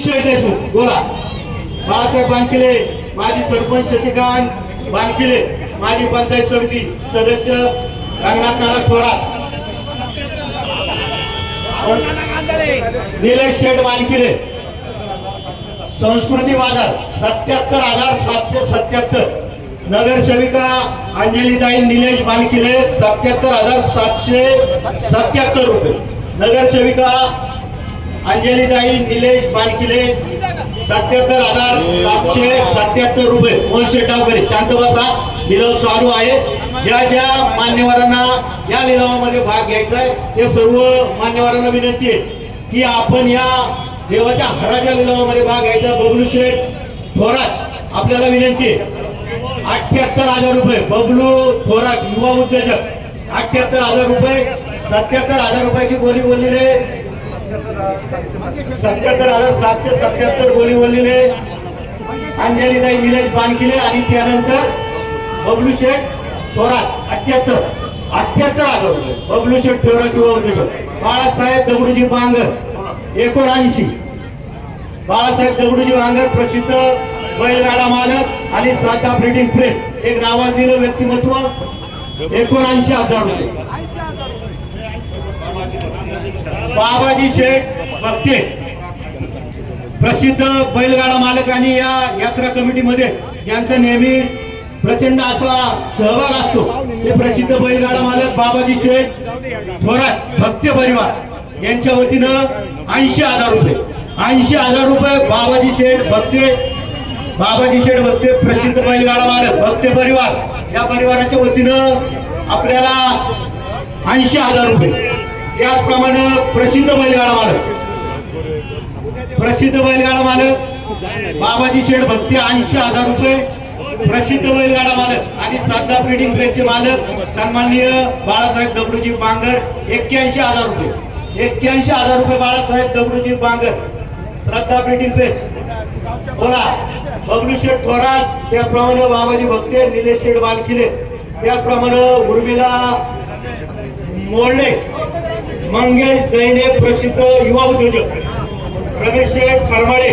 शेठ देशमुख बोला. बाळासाहेब बानखिले माजी सरपंच शशिकांत बानखिले माजी पंचायत समिती सदस्य रंगनाथ नाना थोरात. निलेश शेठ बानखिले संस्कृती बाजार 77,777. नगरसेविका अंजलीताई निलेश बानखिले 77,777 रुपये. नगरसेविका अंजलीताई निलेश बानखिले 77,777 रुपये. मोहनशेठ टावकरे शांत बसा, लिलाव चालू आहे. ज्या ज्या मान्यवरांना या लिलावामध्ये भाग घ्यायचा आहे ते सर्व मान्यवरांना विनंती आहे की आपण या देवाच्या हराच्या लिलावामध्ये भाग घ्यायचा. बबलू शेठ थोरात आपल्याला विनंती आहे 78,000 रुपये. बबलू थोरात युवा उद्योजक 78,000 रुपये. 77,000 रुपयाची बोली बोललेले 77,777 बोली बोललेले अंजलीताई निलेश बानखिले आणि त्यानंतर बबलू शेठ थोरात 78,000 रुपये. बबलू शेठ थोरात युवा उद्योजक. बाळासाहेब दगडूजी बांगर 79. बाळासाहेब दगडूजी बांगर प्रसिद्ध बैलगाडा मालक आणि श्रद्धा प्रिंटिंग प्रेस एक नावाजलेलं व्यक्तिमत्व 79,000 रुपये. बाबाजी शेठ भक्ते प्रसिद्ध बैलगाडा मालक आणि या यात्रा कमिटीमध्ये ज्यांचा नेहमी प्रचंड असा सहभाग असतो ते प्रसिद्ध बैलगाडा मालक बाबाजी शेठ थोरात भक्ते परिवार यांच्या वतीनं 80,000 रुपये. 80,000 रुपये बाबाजी शेठ भक्ते प्रसिद्ध बैलगाडा मालक भक्ते परिवार या परिवाराच्या वतीनं आपल्याला 80,000 रुपये. त्याचप्रमाणे प्रसिद्ध बैलगाडा मालक बाबाजी शेठ भक्ते 80,000 रुपये. प्रसिद्ध बैलगाडा मालक आणि श्रद्धा प्रिंटिंग प्रेसचे मालक सन्माननीय बाळासाहेब दगडूजी बांगर 81,000 रुपये. 81,000 रुपये बाळासाहेब दगडूजी बांगर श्रद्धा प्रिंटिंग प्रेस बोला. बबलू शेठ थोरात त्याचप्रमाणे बाबाजी भक्ते निलेश शेठ बानखिले त्याचप्रमाणे उर्मिला मोर्डे मंगेश दैने प्रसिद्ध युवा उद्योजक रमेश शेठ खरमाळे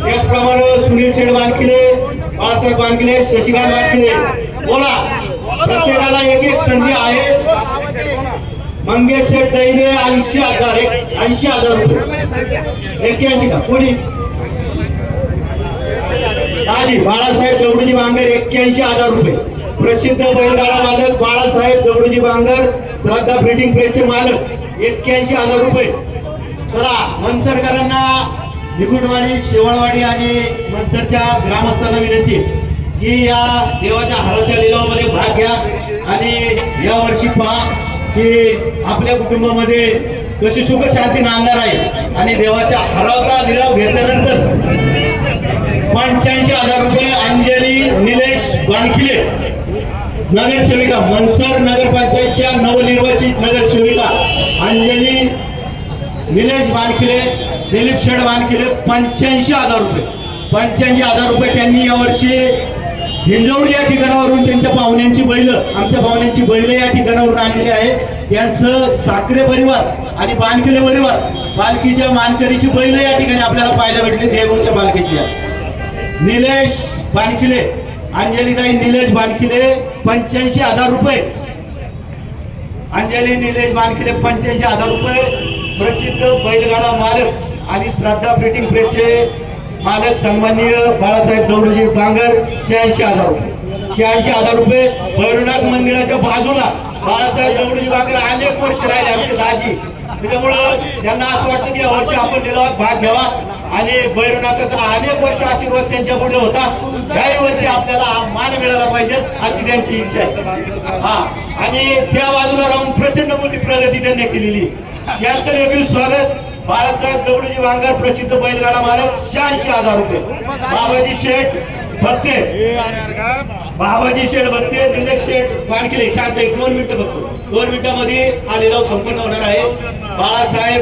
त्याचप्रमाणे सुनील शेठ बानखिले बाळासाहेब बानखिले शशिकांत बानखिले बोला. प्रत्येकाला एक एक संधी आहे. मंगेश शेठ दैने 80,000 रुपये. 81 का कोणी दाजी बाळासाहेब दगडूजी बांगर 81,000 रुपये. प्रसिद्ध बैलगाडा मालक बाळासाहेब दगडूजी बांगर श्रद्धा प्रिंटिंग प्रेसचे मालक 81,000 रुपये. चला मनसरकरांना निगुणवाडी शेवळवाडी आणि मनसरच्या ग्रामस्थांना विनंती की या देवाच्या हाराच्या लिलावामध्ये भाग घ्या आणि या वर्षी पहा की आपल्या कुटुंबामध्ये कशी सुख शांती नांदणार आहे. आणि देवाच्या हाराचा लिलाव घेतल्यानंतर 85,000 रुपये अंजली निलेश बानखिले नगरसेविका मनसर नगरपंचायतच्या नवनिर्वाचित नगरसेविका अंजली निलेश बानखिले दिलीप शेठ बानखिले 85,000 रुपये. 85,000 रुपये त्यांनी यावर्षी हिंजवडी या ठिकाणावरून त्यांच्या पाहुण्यांची बैल आमच्या पाहुण्यांची बैल या ठिकाणावरून आणलेली आहे. त्यांचं साखरे परिवार आणि बानखिले परिवार पालखीच्या मानकरीची बैल या ठिकाणी आपल्याला पाहायला भेटली. देवच्या पालखीची निलेश बानखिले अंजलीताई निलेश बानखिले 85,000 रुपये. अंजली निलेश बानखिले 85,000 रुपये. प्रसिद्ध बैलगाडा मालक आणि श्रद्धा प्रिंटिंग प्रेसचे मालक सन्माननीय बाळासाहेब दगडूजी बांगर 86,000 रुपये. 86,000 रुपये. भैरवनाथ मंदिराच्या बाजूला बाळासाहेब दगडूजी बांगर अनेक वर्ष राहिले आमचे दाजी. त्याच्यामुळं त्यांना असं वाटतं की यावर्षी आपण लिलावात भाग घ्यावा आणि भैरवनाथाचा अनेक वर्ष आशीर्वाद त्यांच्या पुढे होता. काही वर्षी आपल्याला मान मिळाला पाहिजे अशी त्यांची इच्छा आहे. हा आणि त्या बाजूला राहून प्रचंड मोठी प्रगती त्यांनी केलेली. यांचं देखील स्वागत. बाळासाहेब दगडूजी बांगर प्रसिद्ध बैलगाडा मालक 86,000 रुपये. बाबाजी शेठ भक्ते निलेश शेठ बानखिले शांत 2 मिनिटं बघतो. 2 मिनिटांमध्ये हा लिलाव संपन्न होणार आहे. बाळासाहेब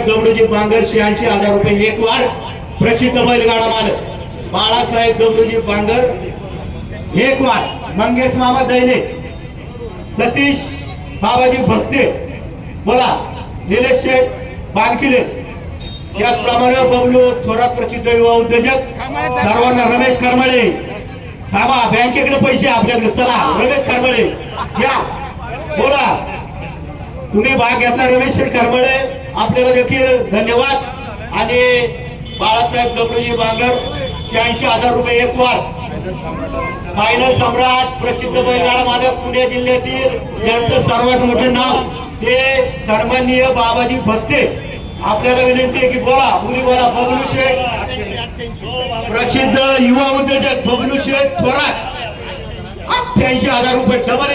दगडूजी बांगर 86,000 रुपये एक वार. प्रसिद्ध बैलगाडा मालक बाळासाहेब दगडूजी बांगर एक वार. मंगेश मामा दैने सतीश बाबाजी भक्ते बोला. निलेश शेठ बानखिले त्याचप्रमाणे बबलू थोरात प्रसिद्ध युवा उद्योजक सर्वांना रमेश करमळे थांबा बँकेकडे पैसे आपल्याकडे चला रमेश करमळे या बोला तुम्ही भाग घेतला रमेश करमळे आपल्याला देखील धन्यवाद आणि बाळासाहेब दगडूजी बांगर 86,000 रुपये एक वार फायनल सम्राट प्रसिद्ध बैलगाडा मालक पुणे जिल्ह्यातील यांचं सर्वात मोठे नाव ते सन्माननीय बाबाजी भक्ते आपल्याला विनंती आहे की बोला मुली बोला बबलू शेठ प्रसिद्ध युवा उद्योजक बबलू शेठ थोरात 88,000 रुपये डबल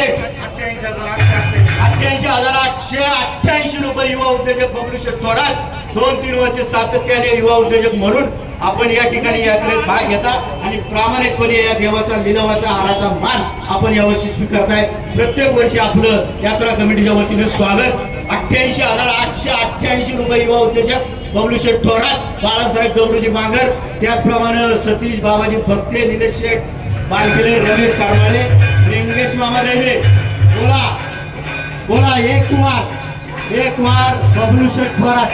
88,888 रुपये युवा उद्योजक बबलू शेठ थोरात 2-3 वर्ष सातत्याने युवा उद्योजक म्हणून आपण या ठिकाणी यात्रेत भाग घेता आणि प्रामाणिकपणे या देवाचा लिलावाचा हाराचा मान आपण यावर्षी स्वीकारताय प्रत्येक वर्षी आपलं यात्रा कमिटीच्या वतीने स्वागत 88,888 रुपये युवा उद्योजक बबलू शेठ थोरात बाळासाहेब दगडूजी बांगर त्याचप्रमाणे सतीश बाबाजी भक्ते निलेश शेठ बालकिरे रमेश कारमाळे व्यंकटेश मामा रेल्वे बोला बोला एक वार बबलू शेठ थोरात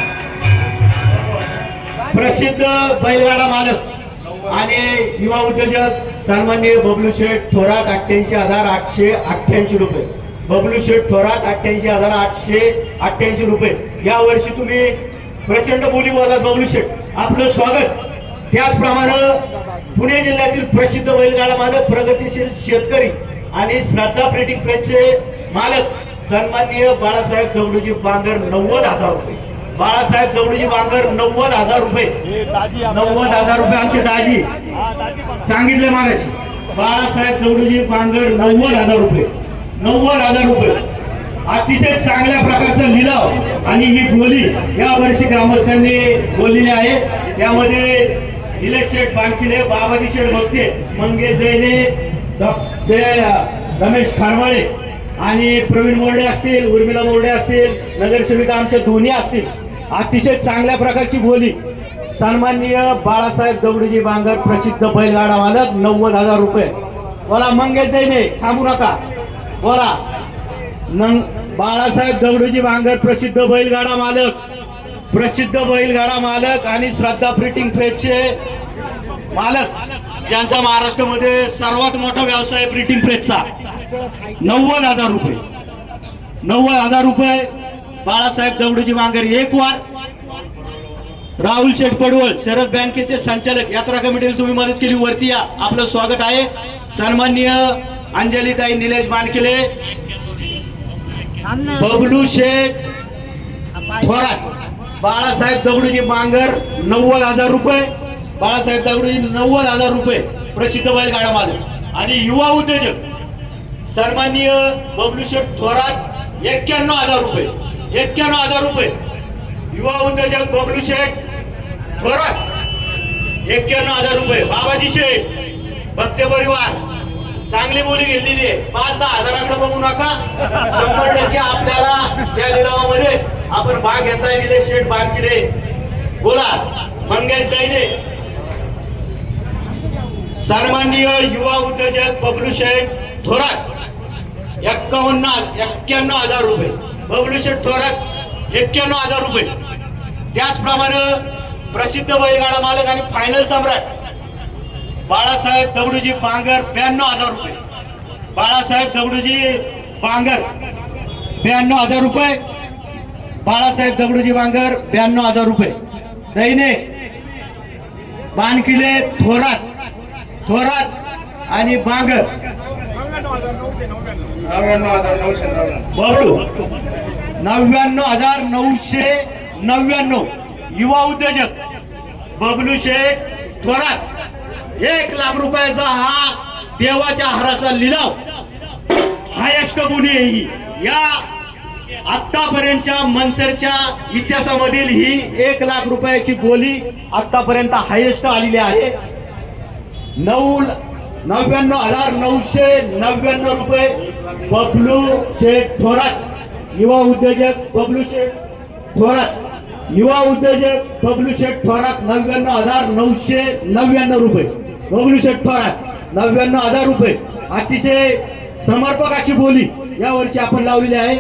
प्रसिद्ध बैलगाडा मालक आणि युवा उद्योजक सन्माननीय बबलू शेठ थोरात 88,888 रुपये बबलू शेठ थोरात 88,888 रुपये या वर्षी तुम्ही प्रचंड बोली बोललात बबलू शेठ आपलं स्वागत त्याचप्रमाणे पुणे जिल्ह्यातील प्रसिद्ध बैलगाडा मालक प्रगतीशील शेतकरी आणि श्रद्धा प्रिंटिंग प्रेसचे मालक सन्माननीय बाळासाहेब दगडूजी बांगर 90,000 रुपये बाळासाहेब दगडूजी बांगर 90,000 रुपये 90,000 रुपये आमचे दाजी सांगितले मागाशी बाळासाहेब दगडूजी बांगर 90,000 रुपये 90,000 रुपये अतिशय चांगल्या प्रकारचा लिलाव आणि ही बोली या वर्षी ग्रामस्थांनी बोललेली आहे त्यामध्ये निलेश शेठ बांकिले बाबाजी शेठ भक्ते मंगेश जैने रमेश खारवाळे आणि प्रवीण मोरडे असतील उर्मिला मोरडे असतील नगरसेविका आमच्या दोन्ही असतील अतिशय चांगल्या प्रकारची बोली सन्माननीय बाळासाहेब दगडूजी बांगर प्रसिद्ध बैलगाडा मालक 90,000 रुपये बोला मंगेश जैने थांबू नका बोला बाळासाहेब दगडूजी बांगर प्रसिद्ध बैलगाडा मालक आणि श्रद्धा प्रिंटिंग प्रेसचे मालक ज्यांचा महाराष्ट्रामध्ये सर्वात मोठा व्यवसाय प्रिंटिंग प्रेसचा 90,000 रुपये 90,000 रुपये बाळासाहेब दगडूजी बांगर एक वार राहुल शेठ पडवळ शरद बँकेचे संचालक यात्रा कमिटीला तुम्ही मदत केली वरती या आपलं स्वागत आहे सन्माननीय अंजलीताई निलेश बानकिले बबलू शेठ थोरात बाळासाहेब दगडूजी बांगर 90,000 रुपये बाळासाहेब दगडूजी 90,000 रुपये प्रसिद्ध बैलगाडा मालक आणि युवा उद्योजक सन्माननीय बबलू शेठ थोरात 91,000 रुपये 91,000 रुपये युवा उद्योजक बबलू शेठ थोरात 91,000 रुपये बाबाजी शेठ भक्ते परिवार चांगली बोली घेतलेली आहे 5-10 हजाराकडे बघू नका 100% आपल्याला त्या लिलावामध्ये आपण भाग घेतलाय निलेश शेठ बांकिले बोला मंगेश दैने सन्माननीय युवा उद्योजक बबलू शेठ थोरात 91,000 रुपये बबलू शेठ थोरात 91,000 रुपये त्याचप्रमाणे प्रसिद्ध बैलगाडा मालक आणि फायनल सम्राट बाळासाहेब दगडूजी बांगर 92,000 रुपये बाळासाहेब दगडूजी बांगर 92,000 रुपये बाळासाहेब दगडूजी बांगर 92,000 रुपये दैने बानकिले थोरात आणि बांगर 99,999 युवा उद्योजक बबलू शेठ थोरात 1 लाख रुपयाचा हा देवाच्या हाराचा लिलाव हायेस्ट बोली आहे ही या आतापर्यंतच्या मनसरच्या इतिहासामधील ही 1 लाख रुपयाची बोली आतापर्यंत हायेस्ट आलेली आहे 99,999 रुपये बबलू शेठ थोरात युवा उद्योजक बबलू शेठ थोरात युवा उद्योजक बबलू शेठ थोरात 99,999 रुपये बबलू शेठ थोरात 99,000 रुपये अतिशय समर्पक अशी बोली या वर्षी आपण लावलेली आहे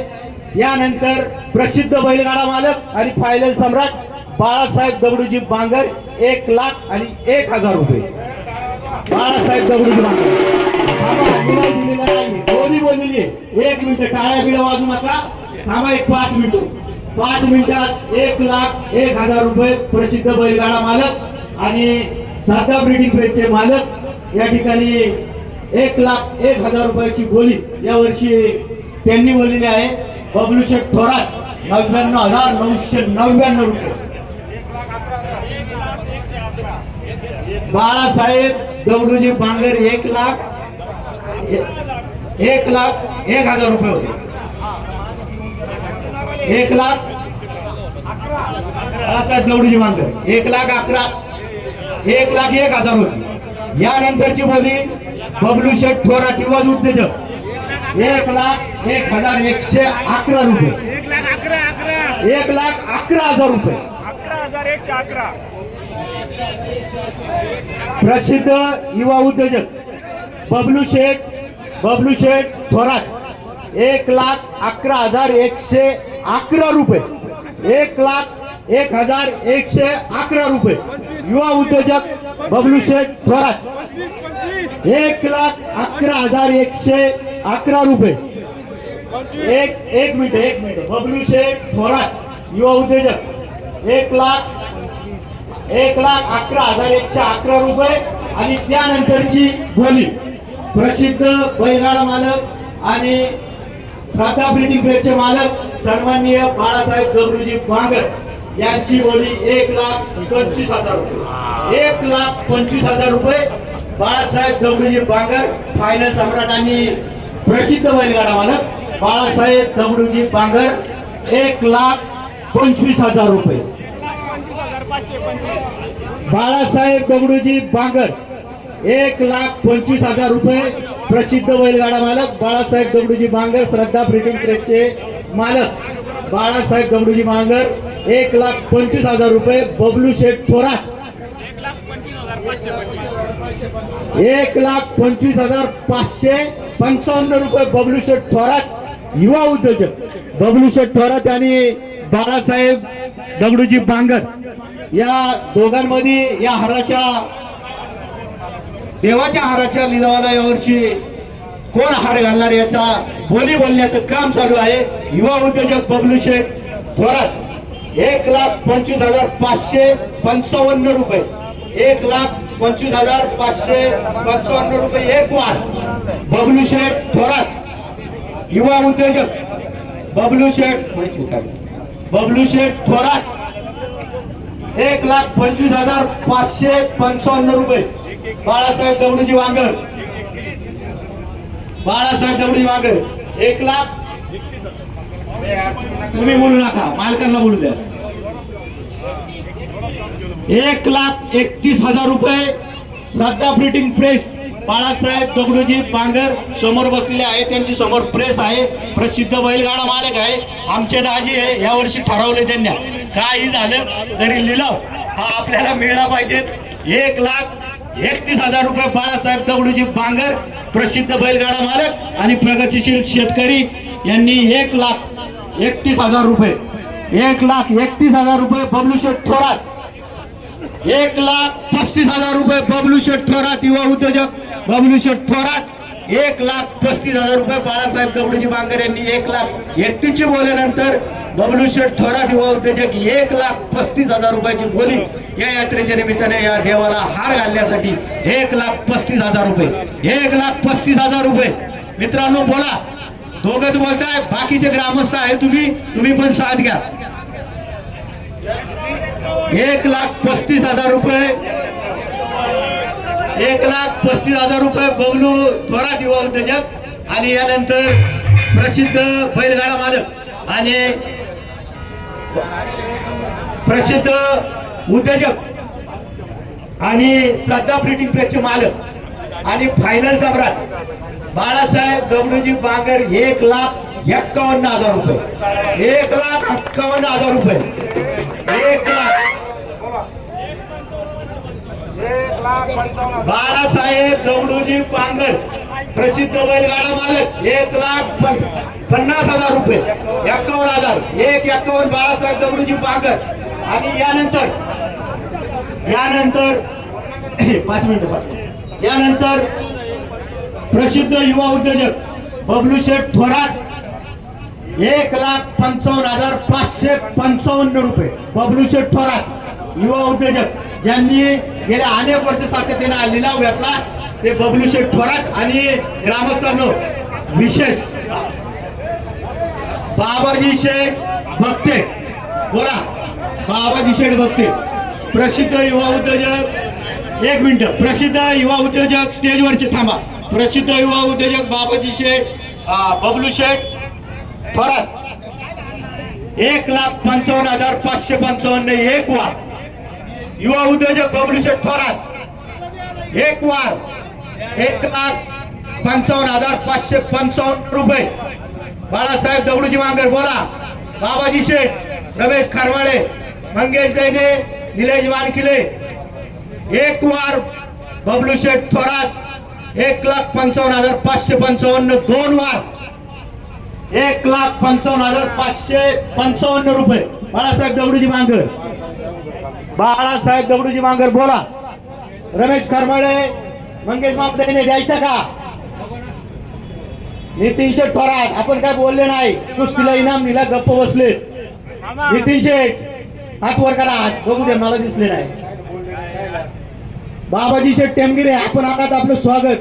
यानंतर प्रसिद्ध बैलगाडा मालक आणि फायनल सम्राट बाळासाहेब दगडूजी बांगर 1,01,000 रुपये. बाळासाहेब दगडूजी बांगर दोन्ही बोललेली आहे. 1 मिनिट टाळ्या बिळा वाजू नका, थांबा एक 5 मिनिट. 5 मिनिटात 1,01,000 रुपये प्रसिद्ध बैलगाडा मालक आणि साधा ब्रीडिंग प्रेसचे मालक या ठिकाणी 1,01,000 रुपयाची बोली यावर्षी त्यांनी बोललेली आहे. बबलू शेठ थोरात 99,999 रुपये. बाळासाहेब दगडूजी बांगर 1,01,000 रुपये होते. 1,00,000 बाळासाहेब दगडूजी बांगर 1,11,000 1,01,000 होती. यानंतरची बोली बबलू शेठ थोरात युवा उद्योजक 1,01,111 रुपये. 1,11,000 रुपये. 11,111. प्रसिद्ध युवा उद्योजक बबलू शेठ थोरात 1,11,111 रुपये. 1,01,111 रुपये. युवा उद्योजक बबलू शेठ थोरात 1,11,111 रुपये. एक मिनिट बबलू शेठ थोरात युवा उद्योजक 1,11,111 रुपये. आणि त्यानंतरची बोली प्रसिद्ध बैलगाडा मालक आणि श्रद्धा ब्रीडिंग प्रेसचे मालक सन्माननीय बाळासाहेब दगडूजी बांगर यांची बोली 1,25,000 रुपये. 1,25,000 रुपये. बाळासाहेब दगडूजी बांगर फायनल सम्राट आणि प्रसिद्ध बैलगाडा मालक बाळासाहेब दगडूजी बांगर 1,25,000 रुपये. बाळासाहेब दगडूजी बांगर 1,25,000 रुपये. प्रसिद्ध बैलगाडा मालक बाळासाहेब दगडूजी बांगर श्रद्धा ब्रीडिंग प्रेसचे मालक बाळासाहेब दगडूजी बांगर 1,25,000 रुपये. बबलू शेठ थोरात 1,25,555 रुपये. बबलू शेठ थोरात युवा उद्योजक बबलू शेठ थोरात आणि बाळासाहेब दगडूजी बांगर या दोघांमध्ये या हाराच्या देवाच्या हाराच्या लिलावाला यावर्षी कोण हार घालणार याचा बोलण्याचं काम चालू आहे. युवा उद्योजक बबलू शेठ थोरात 1,25,555 रुपये. 1,25,555 रुपये. एक वार बबलू शेठ थोरात युवा उद्योजक बबलू शेठ थोरात 1,25,555 रुपये. बाळासाहेब दगडूजी बांगर 1,00,000. तुम्ही बोलू नका, मालकांना बोलू द्या. 1,31,000 रुपये. श्रद्धा ब्रीडिंग प्रेस बाळासाहेब दगडूजी बांगर समोर बसलेले आहे. त्यांची समोर प्रेस आहे. प्रसिद्ध बैलगाडा मालक आहे. आमचे दाजी आहे. यावर्षी ठरवले त्यांनी काही झालं तरी लिलाव हा आपल्याला मिळला पाहिजे. 1,31,000 रुपये. बाळासाहेब दगडूजी बांगर प्रसिद्ध बैलगाडा मालक आणि प्रगतिशील शेतकरी यांनी 1,31,000 रुपये. 1,31,000 रुपये. बबलू शेठ थोरात 1,35,000 रुपये. बबलू शेठ थोरात युवा उद्योजक बबलू शेठ थोरात 1,35,000 रुपये. बाळासाहेब दगडूजी बांगर यांनी 1,31,000 ची बोलल्यानंतर बबलू शेठ थोरात युवा उद्योजक 1,35,000 रुपयाची बोली या यात्रेच्या निमित्ताने या देवाला हार घालण्यासाठी 1,35,000 रुपये. 1,35,000 रुपये. मित्रांनो बोला, दोघच बोलताय, बाकीचे ग्रामस्थ आहे. तुम्ही पण साथ घ्या. 1,35,000 रुपये. 1,35,000 रुपये. बबलू थोरात युवा उद्योजक आणि यानंतर प्रसिद्ध बैलगाडा मालक आणि प्रसिद्ध उद्योजक आणि श्रद्धा ब्रीडिंग प्रेसचे मालक आणि फायनल सम्राट बाळासाहेब दगडूजी बांगर 1,51,000 रुपये. 1,51,000 रुपये. 1,00,000. बाळासाहेब दगडूजी बांगर प्रसिद्ध बैलगाडा मालक 1,50,000 रुपये. 51,000. 1,51,000 बाळासाहेब दगडूजी बांगर आणि यानंतर 5 मिनिटं यानंतर प्रसिद्ध युवा उद्योजक बबलू शेठ थोरात 1,55,555 रुपये. बबलू शेठ थोरात युवा उद्योजक ज्यांनी गेल्या अनेक वर्ष सातत्याने लिलाव घेतला ते बबलू शेठ थोरात आणि ग्रामस्थांनो विशेष बाबाजी शेठ भक्ते. बोला बाबाजी शेठ भक्ते प्रसिद्ध युवा उद्योजक. 1 मिनिट. प्रसिद्ध युवा उद्योजक स्टेजवरचे थांबा. प्रसिद्ध युवा उद्योजक बाबाजी शेठ बबलू शेठ थोरात 1,55,555 एक वार. युवा उद्योजक बबलू शेठ थोरात एक वार 1,55,555 रुपये. बाळासाहेब दगडूजी मांगर. बोला बाबाजी शेठ रमेश खारवाळे मंगेश दैने निलेश वानखिले एक वार बबलू शेठ थोरात 1,55,555 2 वार 1,55,555 रुपये. बाळासाहेब दगडूजी मांगर. बाळासाहेब दगडूजी मांगर. बोला रमेश खारवाळे मंगेश दैने द्यायचा का? नितीन शेठ थोरात आपण काय बोलले नाही कुस्तीला इनाम दिला गप्प बसले. नितीन शेठ हात वर करा. बघू दे मला दिसले नाही. बाबाजी शेठ टेमगिरे आपण आलात आपलं स्वागत.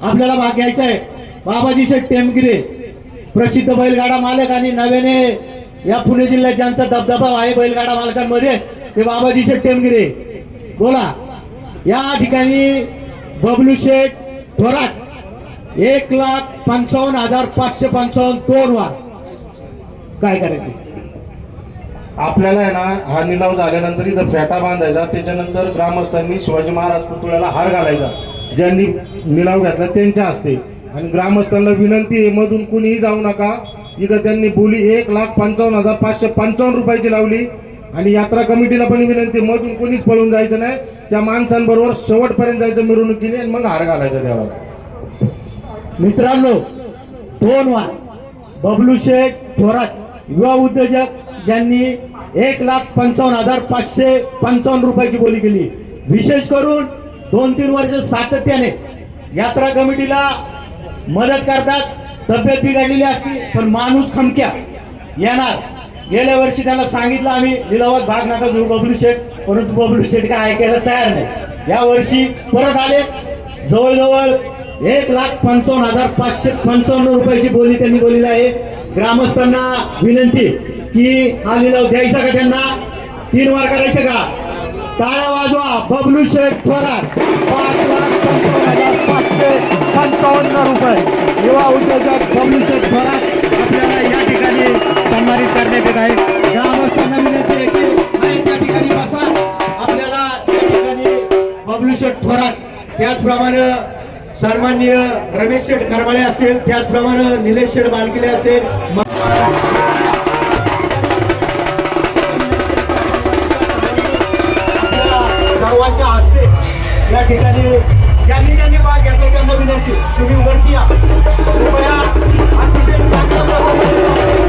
आपल्याला भाग घ्यायचा आहे. बाबाजी शेठ टेमगिरे प्रसिद्ध बैलगाडा मालक आणि नव्याने या पुणे जिल्ह्यात ज्यांचा दबदबा आहे बैलगाडा मालकांमध्ये ते बाबाजी शेठ टेमगिरे. बोला या ठिकाणी बबलू शेठ थोरात 1,55,555 2 वार. काय करायचं आपल्याला आहे ना हा निलाव झाल्यानंतर इथं फेटा बांधायचा. त्याच्यानंतर ग्रामस्थांनी शिवाजी महाराज पुतळ्याला हार घालायचा. ज्यांनी निलाव घेतला त्यांच्या हस्ते. आणि ग्रामस्थांना विनंती आहे मधून कुणीही जाऊ नका. इथं त्यांनी बोली 1,55,555 रुपयाची लावली. आणि यात्रा कमिटीला पण विनंती मधून कोणीच पळून जायचं नाही. त्या माणसांबरोबर शेवटपर्यंत जायचं मिरवणुकीने आणि मग हार घालायचा देवाला. मित्रांनो 2 वार बबलू शेठ थोरात युवा उद्योजक ज्यांनी 1,55,555 रुपयाची बोली केली. विशेष करून 2-3 वर्ष सातत्याने यात्रा कमिटीला मदत करतात. तब्येत बिघडलेली असते पण माणूस खमक्या येणार. गेल्या वर्षी त्यांना सांगितलं आम्ही लिलावात भाग नका घेऊ बबलू शेठ, परंतु बबलू शेठ काय ऐकायला तयार नाही. या वर्षी परत आले. जवळजवळ 1,55,555 रुपयाची बोली त्यांनी बोललेली आहे. ग्रामस्थांना विनंती की हा लिलाव द्यायचा का त्यांना 3 वार करायचं का? टाळ्या वाजवा. बबलू शेठ थोरात 5,55,555 रुपये. युवा उद्योजक बबलू शेठ थोरात आपल्याला या ठिकाणी सन्मानित करण्यात येत आहे. ग्रामस्थांना विनंती आहे की त्या ठिकाणी बसा. आपल्याला या ठिकाणी बबलू शेठ थोरात त्याचप्रमाणे सन्माननीय रमेश शेठ खरवाळे असेल, त्याचप्रमाणे निलेश शेठ बालकिले असेल, सर्वांच्या हस्ते या ठिकाणी ज्यांनी भाग घेतला त्यांना विनंती तुम्ही वरती या. कृपया अतिशय चांगल्या प्रकारे